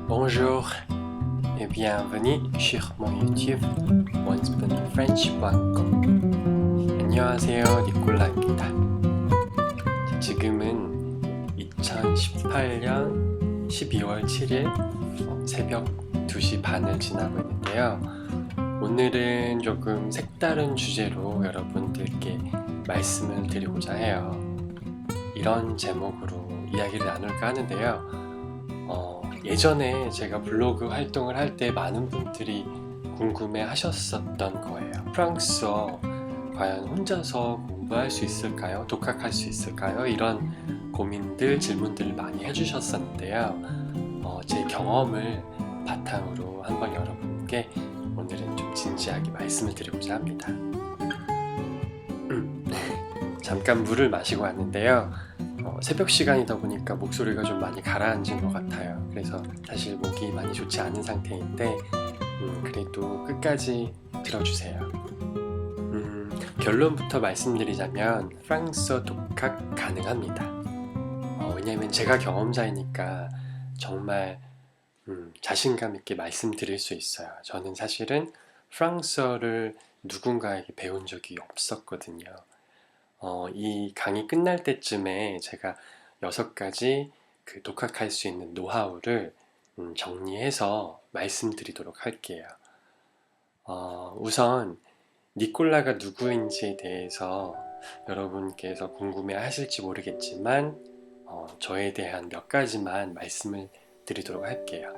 Bonjour et bienvenue sur mon YouTube onespoonfrench.com. 안녕하세요, 니콜라입니다. 지금은 2018년 12월 7일 새벽 2시 반을 지나고 있는데요. 오늘은 조금 색다른 주제로 여러분들께 말씀을 드리고자 해요. 이런 제목으로 이야기를 나눌까 하는데요. 예전에 제가 블로그 활동을 할 때 많은 분들이 궁금해 하셨었던 거예요. 프랑스어 과연 혼자서 공부할 수 있을까요? 독학할 수 있을까요? 이런 고민들, 질문들을 많이 해주셨었는데요. 제 경험을 바탕으로 한번 여러분께 오늘은 좀 진지하게 말씀을 드리고자 합니다. 잠깐 물을 마시고 왔는데요. 새벽 시간이다 보니까 목소리가 좀 많이 가라앉은 것 같아요. 그래서 사실 목이 많이 좋지 않은 상태인데 그래도 끝까지 들어주세요. 결론부터 말씀드리자면 프랑스어 독학 가능합니다. 왜냐하면 제가 경험자이니까 정말 자신감 있게 말씀드릴 수 있어요. 저는 사실은 프랑스어를 누군가에게 배운 적이 없었거든요. 이 강의 끝날 때쯤에 제가 6가지 그 독학할 수 있는 노하우를 정리해서 말씀드리도록 할게요. 우선 니콜라가 누구인지에 대해서 여러분께서 궁금해 하실지 모르겠지만 저에 대한 몇 가지만 말씀을 드리도록 할게요.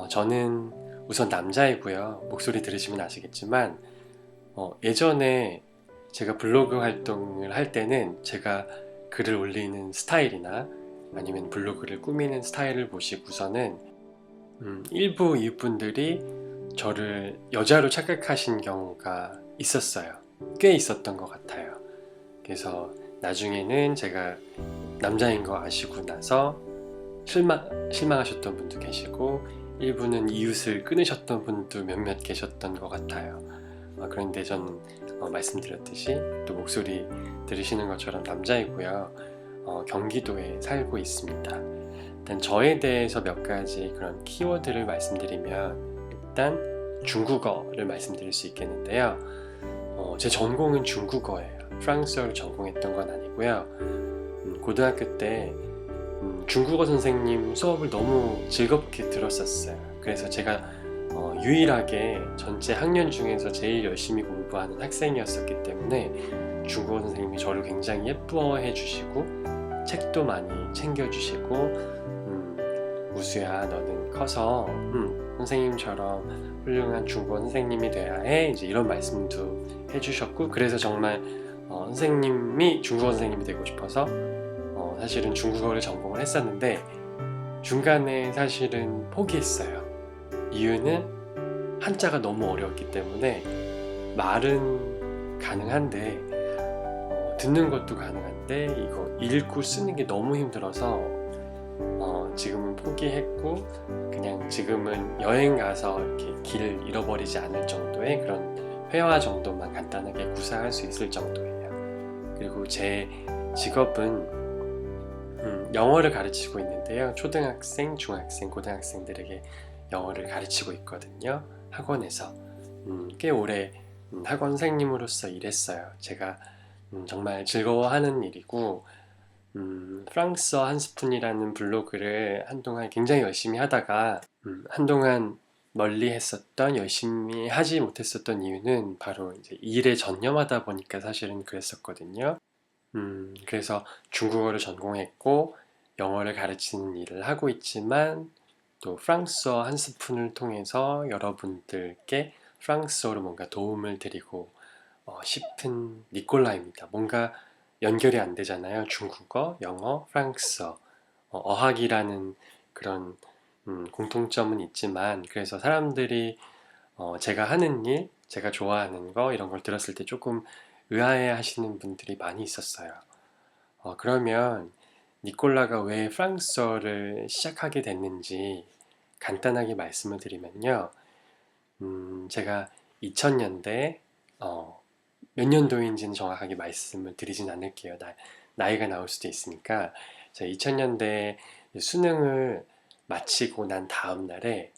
저는 우선 남자이고요. 목소리 들으시면 아시겠지만 예전에 제가 블로그 활동을 할 때는 제가 글을 올리는 스타일이나 아니면 블로그를 꾸미는 스타일을 보시고서는 일부 이웃분들이 저를 여자로 착각하신 경우가 있었어요. 꽤 있었던 것 같아요. 그래서 나중에는 제가 남자인 거 아시고 나서 실망하셨던 분도 계시고 일부는 이웃을 끊으셨던 분도 몇몇 계셨던 것 같아요. 그런데 전 말씀드렸듯이 또 목소리 들으시는 것처럼 남자이고요. 경기도에 살고 있습니다. 일단 저에 대해서 몇 가지 그런 키워드를 말씀드리면 일단 중국어를 말씀드릴 수 있겠는데요. 제 전공은 중국어예요. 프랑스어를 전공했던 건 아니고요. 고등학교 때 중국어 선생님 수업을 너무 즐겁게 들었었어요. 그래서 제가 유일하게 전체 학년 중에서 제일 열심히 공부하는 학생이었었기 때문에 중국어 선생님이 저를 굉장히 예뻐해 주시고 책도 많이 챙겨주시고 우수야 너는 커서 선생님처럼 훌륭한 중국어 선생님이 돼야 해 이제 이런 말씀도 해주셨고 그래서 정말 선생님이 중국어 선생님이 되고 싶어서 사실은 중국어를 전공을 했었는데 중간에 사실은 포기했어요. 이유는 한자가 너무 어려웠기 때문에 말은 가능한데 듣는 것도 가능한데 이거 읽고 쓰는 게 너무 힘들어서 지금은 포기했고 그냥 지금은 여행 가서 이렇게 길을 잃어버리지 않을 정도의 그런 회화 정도만 간단하게 구사할 수 있을 정도예요. 그리고 제 직업은 영어를 가르치고 있는데요. 초등학생, 중학생, 고등학생들에게 영어를 가르치고 있거든요. 학원에서 꽤 오래 학원 선생님으로서 일했어요. 제가 정말 즐거워하는 일이고 프랑스어 한 스푼이라는 블로그를 한동안 굉장히 열심히 하다가 한동안 멀리 했었던 열심히 하지 못했었던 이유는 바로 이제 일에 전념하다 보니까 사실은 그랬었거든요. 그래서 중국어를 전공했고 영어를 가르치는 일을 하고 있지만 또 프랑스어 한 스푼을 통해서 여러분들께 프랑스어로 뭔가 도움을 드리고 싶은 니콜라입니다. 뭔가 연결이 안 되잖아요. 중국어, 영어, 프랑스어 어학이라는 그런 공통점은 있지만 그래서 사람들이 제가 하는 일, 제가 좋아하는 거 이런 걸 들었을 때 조금 의아해 하시는 분들이 많이 있었어요. 그러면 니콜라가 왜 프랑스어를 시작하게 됐는지 간단하게 말씀을 드리면요. 제가 2000년대 몇 년도인지는 정확하게 말씀을 드리진 않을게요. 나이가 나올 수도 있으니까 제가 2000년대 수능을 마치고 난 다음 날에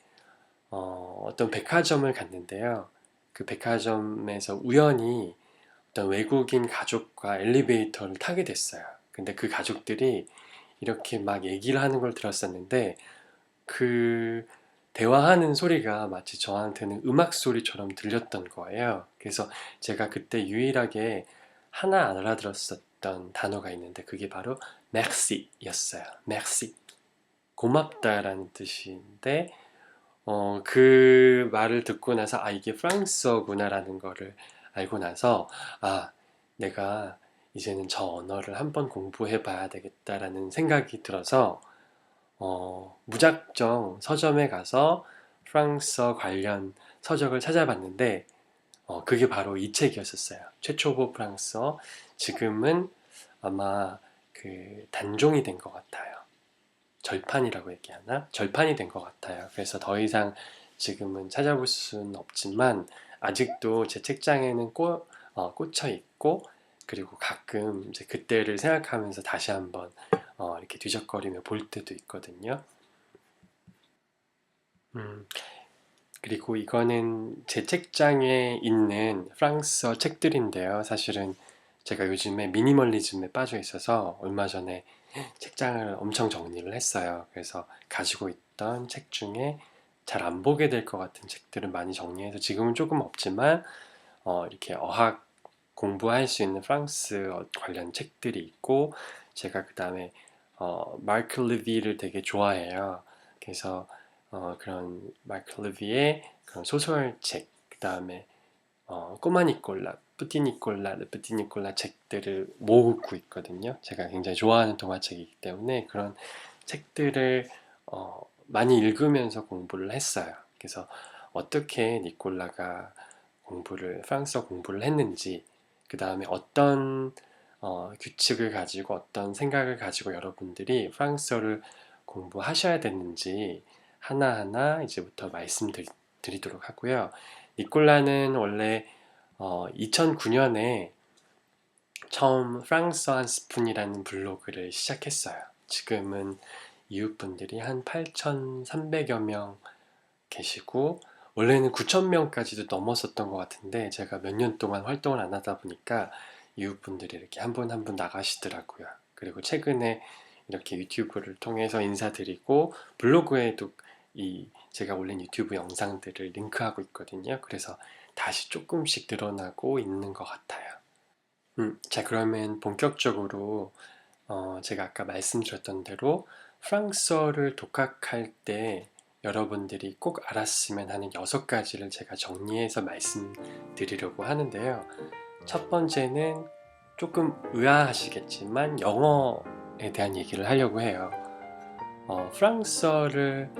어떤 백화점을 갔는데요. 그 백화점에서 우연히 어떤 외국인 가족과 엘리베이터를 타게 됐어요. 근데 그 가족들이 이렇게 막 얘기를 하는 걸 들었었는데 그 대화하는 소리가 마치 저한테는 음악 소리처럼 들렸던 거예요. 그래서 제가 그때 유일하게 하나 알아들었었던 단어가 있는데 그게 바로 merci 였어요. merci. 고맙다라는 뜻인데 그 말을 듣고 나서 이게 프랑스어구나라는 거를 알고 나서 내가 이제는 저 언어를 한번 공부해 봐야 되겠다라는 생각이 들어서 무작정 서점에 가서 프랑스어 관련 서적을 찾아봤는데 그게 바로 이 책이었었어요. 최초보 프랑스어. 지금은 아마 그 단종이 된 것 같아요. 절판이라고 얘기하나? 절판이 된 것 같아요. 그래서 더 이상 지금은 찾아볼 수는 없지만 아직도 제 책장에는 꽂혀 있고 그리고 가끔 이제 그때를 생각하면서 다시 한번 이렇게 뒤적거리며 볼 때도 있거든요. 음, 그리고 이거는 제 책장에 있는 프랑스어 책들인데요. 사실은 제가 요즘에 미니멀리즘에 빠져 있어서 얼마 전에 책장을 엄청 정리를 했어요. 그래서 가지고 있던 책 중에 잘 안 보게 될 것 같은 책들을 많이 정리해서 지금은 조금 없지만 이렇게 어학 공부할 수 있는 프랑스어 관련 책들이 있고 제가 그 다음에 마크 리비를 되게 좋아해요. 그래서 그런 마크 리비의 그런 소설책 그 다음에 꼬마 니꼴라, 뿌띠 니꼴라, 르뿌띠 니꼴라 책들을 모으고 있거든요. 제가 굉장히 좋아하는 동화책이기 때문에 그런 책들을 많이 읽으면서 공부를 했어요. 그래서 어떻게 니꼴라가 프랑스어 공부를 했는지, 그 다음에 어떤 규칙을 가지고 어떤 생각을 가지고 여러분들이 프랑스어를 공부하셔야 되는지 하나하나 이제부터 말씀드리도록 하고요. 니콜라는 원래 2009년에 처음 프랑스어 한 스푼이라는 블로그를 시작했어요. 지금은 이웃분들이 한 8,300여 명 계시고 원래는 9,000명까지도 넘었었던 것 같은데 제가 몇 년 동안 활동을 안 하다 보니까 이웃분들이 이렇게 한 분 한 분 나가시더라고요. 그리고 최근에 이렇게 유튜브를 통해서 인사드리고 블로그에도 제가 올린 유튜브 영상들을 링크하고 있거든요. 그래서 다시 조금씩 늘어나고 있는 것 같아요. 자, 그러면 본격적으로 제가 아까 말씀드렸던 대로 프랑스어를 독학할 때 여러분들이 꼭 알았으면 하는 6가지를 제가 정리해서 말씀드리려고 하는데요. 첫 번째는 조금 의아하시겠지만 영어에 대한 얘기를 하려고 해요. 프랑스어를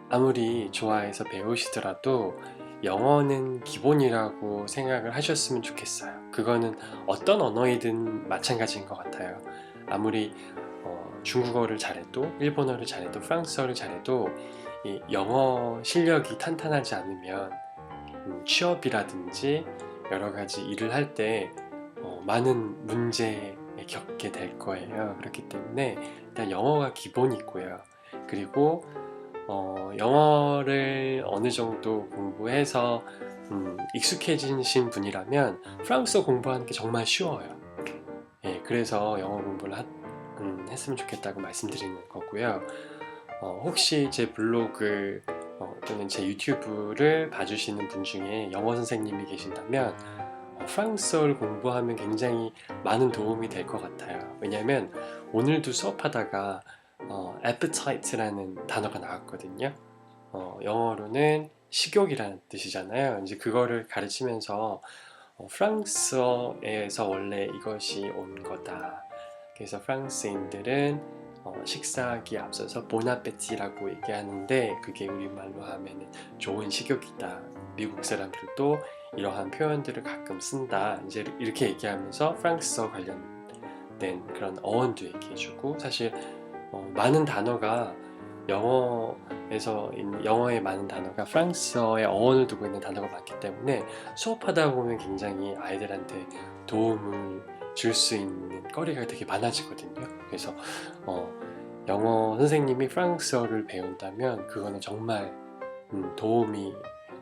아무리 좋아해서 배우시더라도 영어는 기본이라고 생각을 하셨으면 좋겠어요. 그거는 어떤 언어이든 마찬가지인 것 같아요. 아무리 중국어를 잘해도 일본어를 잘해도 프랑스어를 잘해도 이 영어 실력이 탄탄하지 않으면 취업이라든지 여러 가지 일을 할 때 많은 문제에 겪게 될 거예요. 그렇기 때문에 일단 영어가 기본이고요. 그리고 영어를 어느 정도 공부해서 익숙해지신 분이라면 프랑스어 공부하는 게 정말 쉬워요. 예, 그래서 영어 공부를 했으면 좋겠다고 말씀드리는 거고요. 혹시 제 블로그 또는 제 유튜브를 봐주시는 분 중에 영어 선생님이 계신다면 프랑스어를 공부하면 굉장히 많은 도움이 될 것 같아요. 왜냐하면 오늘도 수업하다가 appetite라는 단어가 나왔거든요. 영어로는 식욕이라는 뜻이잖아요. 이제 그거를 가르치면서 프랑스어에서 원래 이것이 온 거다. 그래서 프랑스인들은 식사하기에 앞서서 보나페티라고 얘기하는데 그게 우리말로 하면 좋은 식욕이다. 미국 사람들도 이러한 표현들을 가끔 쓴다. 이제 이렇게 얘기하면서 프랑스어 관련된 그런 어원도 얘기해주고 사실 많은 단어가 영어의 많은 단어가 프랑스어의 어원을 두고 있는 단어가 많기 때문에 수업하다 보면 굉장히 아이들한테 도움을 줄 수 있는 거리가 되게 많아지거든요. 그래서 영어 선생님이 프랑스어를 배운다면 그거는 정말 도움이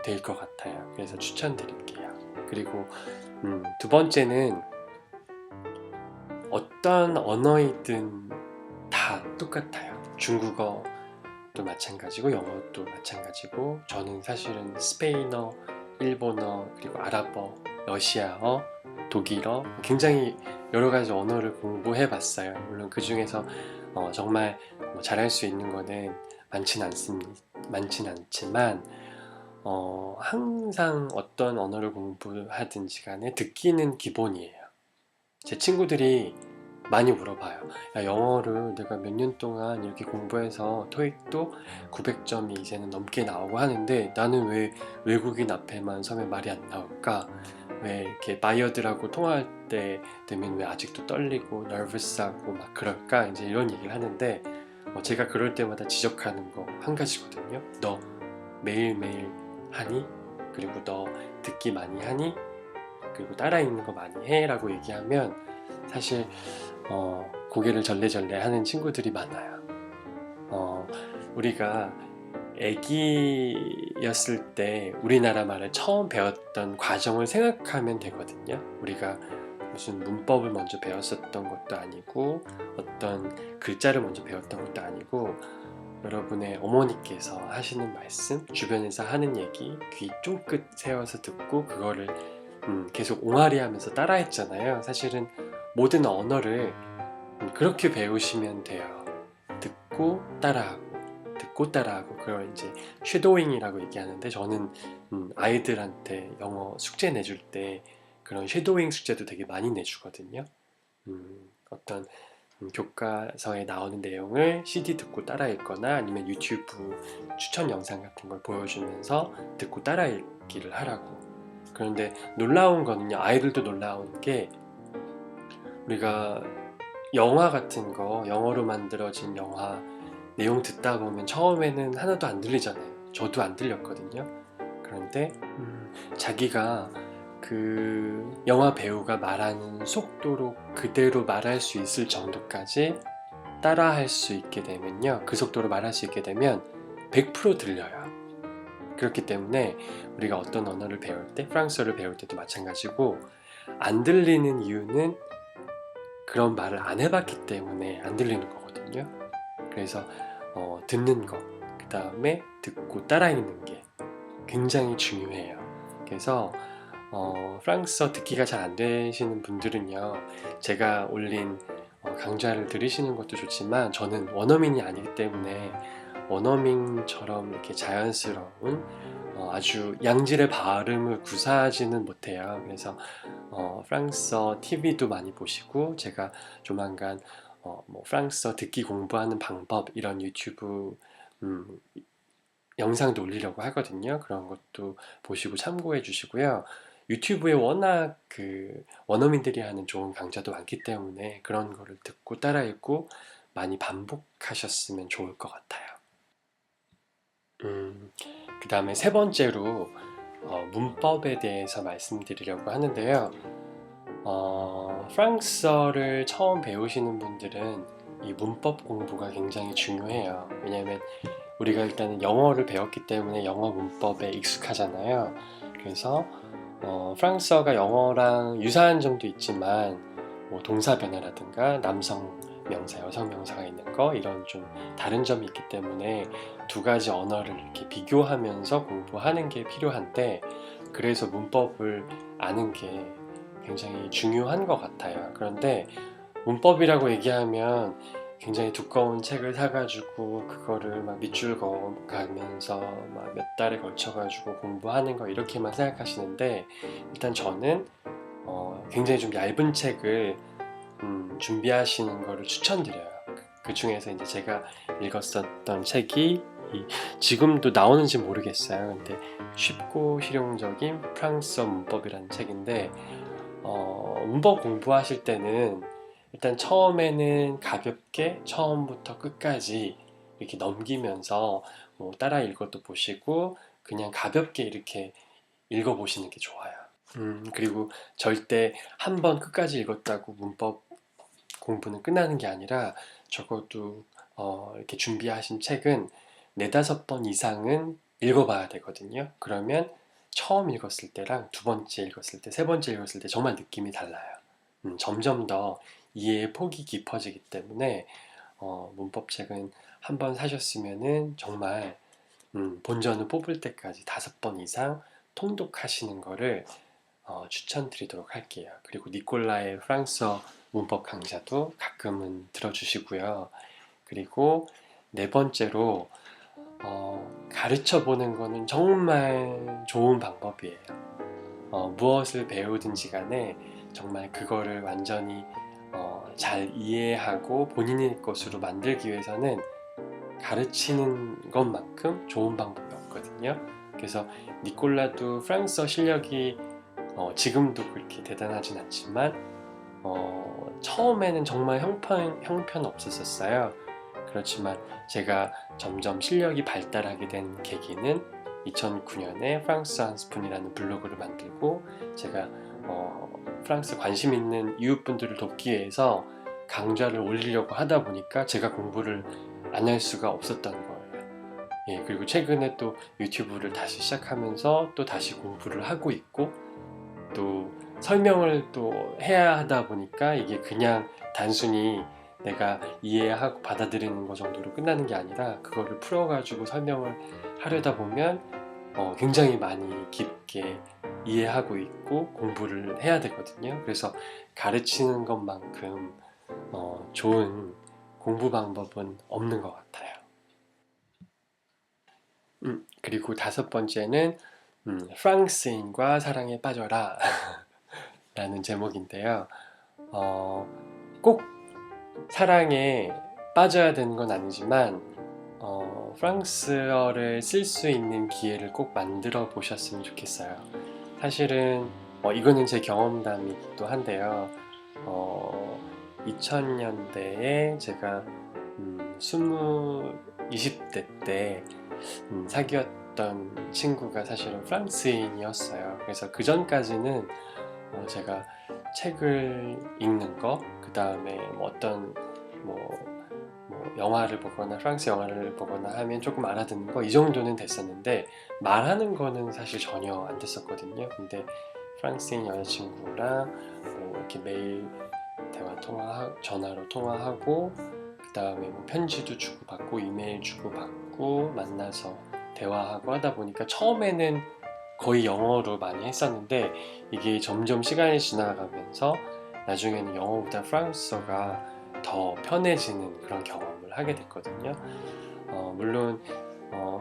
될 것 같아요. 그래서 추천드릴게요. 그리고 두 번째는 어떤 언어이든 다 똑같아요. 중국어도 마찬가지고 영어도 마찬가지고, 저는 사실은 스페인어, 일본어, 그리고 아랍어, 러시아어, 독일어, 굉장히 여러 가지 언어를 공부해 봤어요. 물론 그 중에서 정말 잘할 수 있는 거는 많진 않지만, 항상 어떤 언어를 공부하든지 간에 듣기는 기본이에요. 제 친구들이 많이 물어봐요. 야, 영어를 내가 몇 년 동안 이렇게 공부해서 토익도 900점이 이제는 넘게 나오고 하는데 나는 왜 외국인 앞에만 서면 말이 안 나올까? 왜 이렇게 바이어들하고 통화할 때 되면 왜 아직도 떨리고 nervous하고 막 그럴까? 이제 이런 얘기를 하는데, 제가 그럴 때마다 지적하는 거 한 가지거든요. 너 매일매일 하니? 그리고 너 듣기 많이 하니? 그리고 따라 읽는 거 많이 해? 라고 얘기하면 사실 고개를 절레절레 하는 친구들이 많아요. 우리가 아기였을 때 우리나라 말을 처음 배웠던 과정을 생각하면 되거든요. 우리가 무슨 문법을 먼저 배웠었던 것도 아니고 어떤 글자를 먼저 배웠던 것도 아니고, 여러분의 어머니께서 하시는 말씀, 주변에서 하는 얘기 귀 쫑긋 세워서 듣고 그거를 계속 옹알이 하면서 따라했잖아요. 사실은 모든 언어를 그렇게 배우시면 돼요. 듣고 따라하고, 듣고 따라하고, 그걸 이제 쉐도잉이라고 얘기하는데, 저는 아이들한테 영어 숙제 내줄 때 그런 쉐도잉 숙제도 되게 많이 내주거든요. 어떤 교과서에 나오는 내용을 CD 듣고 따라 읽거나 아니면 유튜브 추천 영상 같은 걸 보여주면서 듣고 따라 읽기를 하라고. 그런데 놀라운 거는요, 아이들도 놀라운 게, 우리가 영화 같은 거, 영어로 만들어진 영화 내용 듣다 보면 처음에는 하나도 안 들리잖아요. 저도 안 들렸거든요. 그런데 자기가 그 영화 배우가 말하는 속도로 그대로 말할 수 있을 정도까지 따라할 수 있게 되면요, 그 속도로 말할 수 있게 되면 100% 들려요. 그렇기 때문에 우리가 어떤 언어를 배울 때, 프랑스어를 배울 때도 마찬가지고, 안 들리는 이유는 그런 말을 안 해봤기 때문에 안 들리는 거거든요. 그래서 듣는 거, 그 다음에 듣고 따라 읽는 게 굉장히 중요해요. 그래서 프랑스어 듣기가 잘 안 되시는 분들은요, 제가 올린 강좌를 들으시는 것도 좋지만, 저는 원어민이 아니기 때문에 원어민처럼 이렇게 자연스러운 아주 양질의 발음을 구사하지는 못해요. 그래서 프랑스어 TV도 많이 보시고, 제가 조만간 프랑스어 듣기 공부하는 방법 이런 유튜브 영상도 올리려고 하거든요. 그런 것도 보시고 참고해 주시고요. 유튜브에 워낙 그 원어민들이 하는 좋은 강좌도 많기 때문에 그런 거를 듣고 따라 읽고 많이 반복하셨으면 좋을 것 같아요. 그 다음에 세 번째로 문법에 대해서 말씀드리려고 하는데요. 프랑스어를 처음 배우시는 분들은 이 문법 공부가 굉장히 중요해요. 왜냐하면 우리가 일단은 영어를 배웠기 때문에 영어 문법에 익숙하잖아요. 그래서 프랑스어가 영어랑 유사한 점도 있지만, 뭐 동사 변화라든가 남성 명사, 여성 명사가 있는 거, 이런 좀 다른 점이 있기 때문에 두 가지 언어를 이렇게 비교하면서 공부하는 게 필요한데, 그래서 문법을 아는 게 굉장히 중요한 것 같아요. 그런데 문법이라고 얘기하면 굉장히 두꺼운 책을 사가지고 그거를 막 밑줄 그어가면서 막 몇 달에 걸쳐가지고 공부하는 거, 이렇게만 생각하시는데, 일단 저는 굉장히 좀 얇은 책을 준비하시는 거를 추천드려요. 그 중에서 이제 제가 읽었었던 책이 지금도 나오는지 모르겠어요. 근데 쉽고 실용적인 프랑스어 문법이라는 책인데, 문법 공부하실 때는 일단 처음에는 가볍게 처음부터 끝까지 이렇게 넘기면서 뭐 따라 읽어도 보시고 그냥 가볍게 이렇게 읽어보시는 게 좋아요. 그리고 절대 한 번 끝까지 읽었다고 문법 공부는 끝나는 게 아니라 적어도 이렇게 준비하신 책은 네다섯 번 이상은 읽어봐야 되거든요. 그러면 처음 읽었을 때랑 두 번째 읽었을 때, 세 번째 읽었을 때 정말 느낌이 달라요. 점점 더 이해의 폭이 깊어지기 때문에 문법책은 한 번 사셨으면은 정말 본전을 뽑을 때까지 다섯 번 이상 통독하시는 거를 추천드리도록 할게요. 그리고 니콜라의 프랑스어 문법 강좌도 가끔은 들어주시고요. 그리고 네 번째로 가르쳐 보는 거는 정말 좋은 방법이에요. 무엇을 배우든지 간에 정말 그거를 완전히 잘 이해하고 본인의 것으로 만들기 위해서는 가르치는 것만큼 좋은 방법이 없거든요. 그래서 니콜라도 프랑스어 실력이 지금도 그렇게 대단하진 않지만 처음에는 정말 형편 없었어요. 그렇지만 제가 점점 실력이 발달하게 된 계기는 2009년에 프랑스 한 스푼이라는 블로그를 만들고 제가 프랑스 관심 있는 이웃분들을 돕기 위해서 강좌를 올리려고 하다 보니까 제가 공부를 안 할 수가 없었던 거예요. 예, 그리고 최근에 또 유튜브를 다시 시작하면서 또 다시 공부를 하고 있고 또 설명을 또 해야 하다 보니까 이게 그냥 단순히 내가 이해하고 받아들이는 것 정도로 끝나는 게 아니라 그거를 풀어가지고 설명을 하려다 보면 굉장히 많이 깊게 이해하고 있고 공부를 해야 되거든요. 그래서 가르치는 것만큼 좋은 공부 방법은 없는 것 같아요. 그리고 다섯 번째는 프랑스인과 사랑에 빠져라 라는 제목인데요. 꼭 사랑에 빠져야 되는 건 아니지만 프랑스어를 쓸 수 있는 기회를 꼭 만들어 보셨으면 좋겠어요. 사실은 이거는 제 경험담이기도 한데요. 2000년대에 제가 20대 때 사귀었던 친구가 사실은 프랑스인이었어요. 그래서 그 전까지는 제가 책을 읽는 거, 그 다음에 어떤 영화를 보거나 프랑스 영화를 보거나 하면 조금 알아듣는 거 이 정도는 됐었는데 말하는 거는 사실 전혀 안 됐었거든요. 근데 프랑스인 여자친구랑 이렇게 매일 전화로 통화하고 그 다음에 편지도 주고받고 이메일 주고받고 만나서 대화하고 하다 보니까 처음에는 거의 영어로 많이 했었는데 이게 점점 시간이 지나가면서 나중에는 영어보다 프랑스어가 더 편해지는 그런 경험을 하게 됐거든요. 물론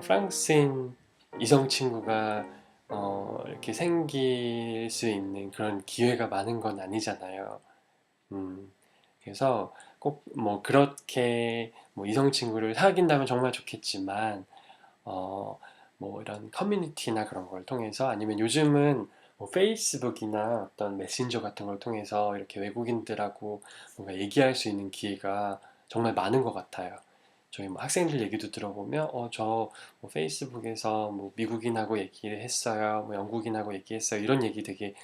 프랑스인 이성 친구가 이렇게 생길 수 있는 그런 기회가 많은 건 아니잖아요. 그래서 꼭 그렇게 이성 친구를 사귄다면 정말 좋겠지만 이런 커뮤니티나 그런 걸 통해서 아니면 요즘은 페이스북이나 어떤 메신저 같은 걸 통해서 이렇게 외국인들하고 뭔가 얘기할 수 있는 기회가 정말 많은 것 같아요. 저희 학생들 얘기도 들어보면 저 페이스북에서 미국인하고 얘기를 했어요, 영국인하고 얘기했어요, 이런 얘기 되게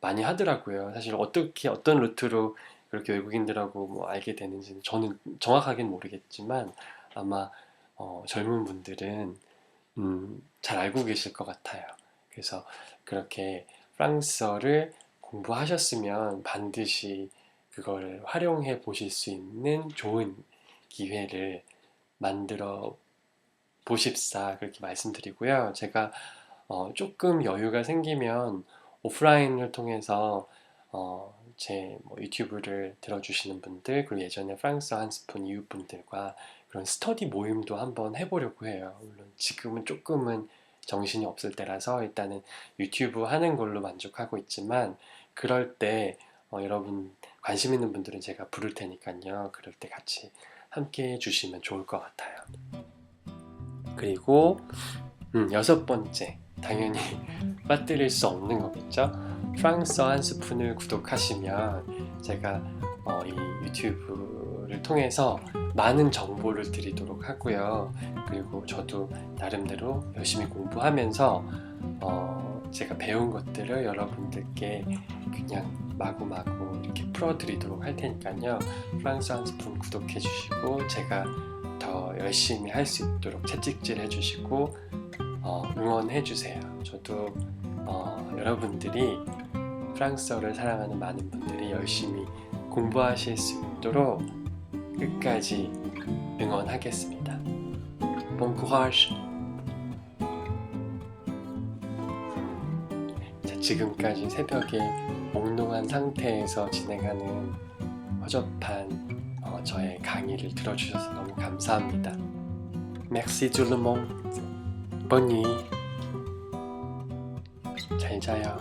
많이 하더라고요. 사실 어떻게 어떤 루트로 그렇게 외국인들하고 알게 되는지는 저는 정확하게는 모르겠지만 아마 젊은 분들은 잘 알고 계실 것 같아요. 그래서 그렇게 프랑스어를 공부하셨으면 반드시 그걸 활용해 보실 수 있는 좋은 기회를 만들어 보십사 그렇게 말씀드리고요. 제가 조금 여유가 생기면 오프라인을 통해서 제 유튜브를 들어주시는 분들 그리고 예전에 프랑스 한 스푼 이웃분들과 그런 스터디 모임도 한번 해보려고 해요. 물론 지금은 조금은 정신이 없을 때라서 일단은 유튜브 하는 걸로 만족하고 있지만 그럴 때 여러분 관심 있는 분들은 제가 부를 테니까요. 그럴 때 같이 함께 해주시면 좋을 것 같아요. 그리고 여섯 번째 당연히 빠뜨릴 수 없는 거겠죠. 프랑스어 한 스푼을 구독하시면 제가 이 유튜브를 통해서 많은 정보를 드리도록 하고요. 그리고 저도 나름대로 열심히 공부하면서 제가 배운 것들을 여러분들께 그냥 마구마구 이렇게 풀어드리도록 할 테니까요. 프랑스 한 스푼 구독해 주시고 제가 더 열심히 할 수 있도록 채찍질 해주시고 응원해주세요. 저도 여러분들이 프랑스어를 사랑하는 많은 분들이 열심히 공부하실 수 있도록 끝까지 응원하겠습니다. Bon courage! 자, 지금까지 새벽에 몽롱한 상태에서 진행하는 허접한 저의 강의를 들어주셔서 너무 감사합니다. Merci tout le monde. Bonne nuit. 잘 자요.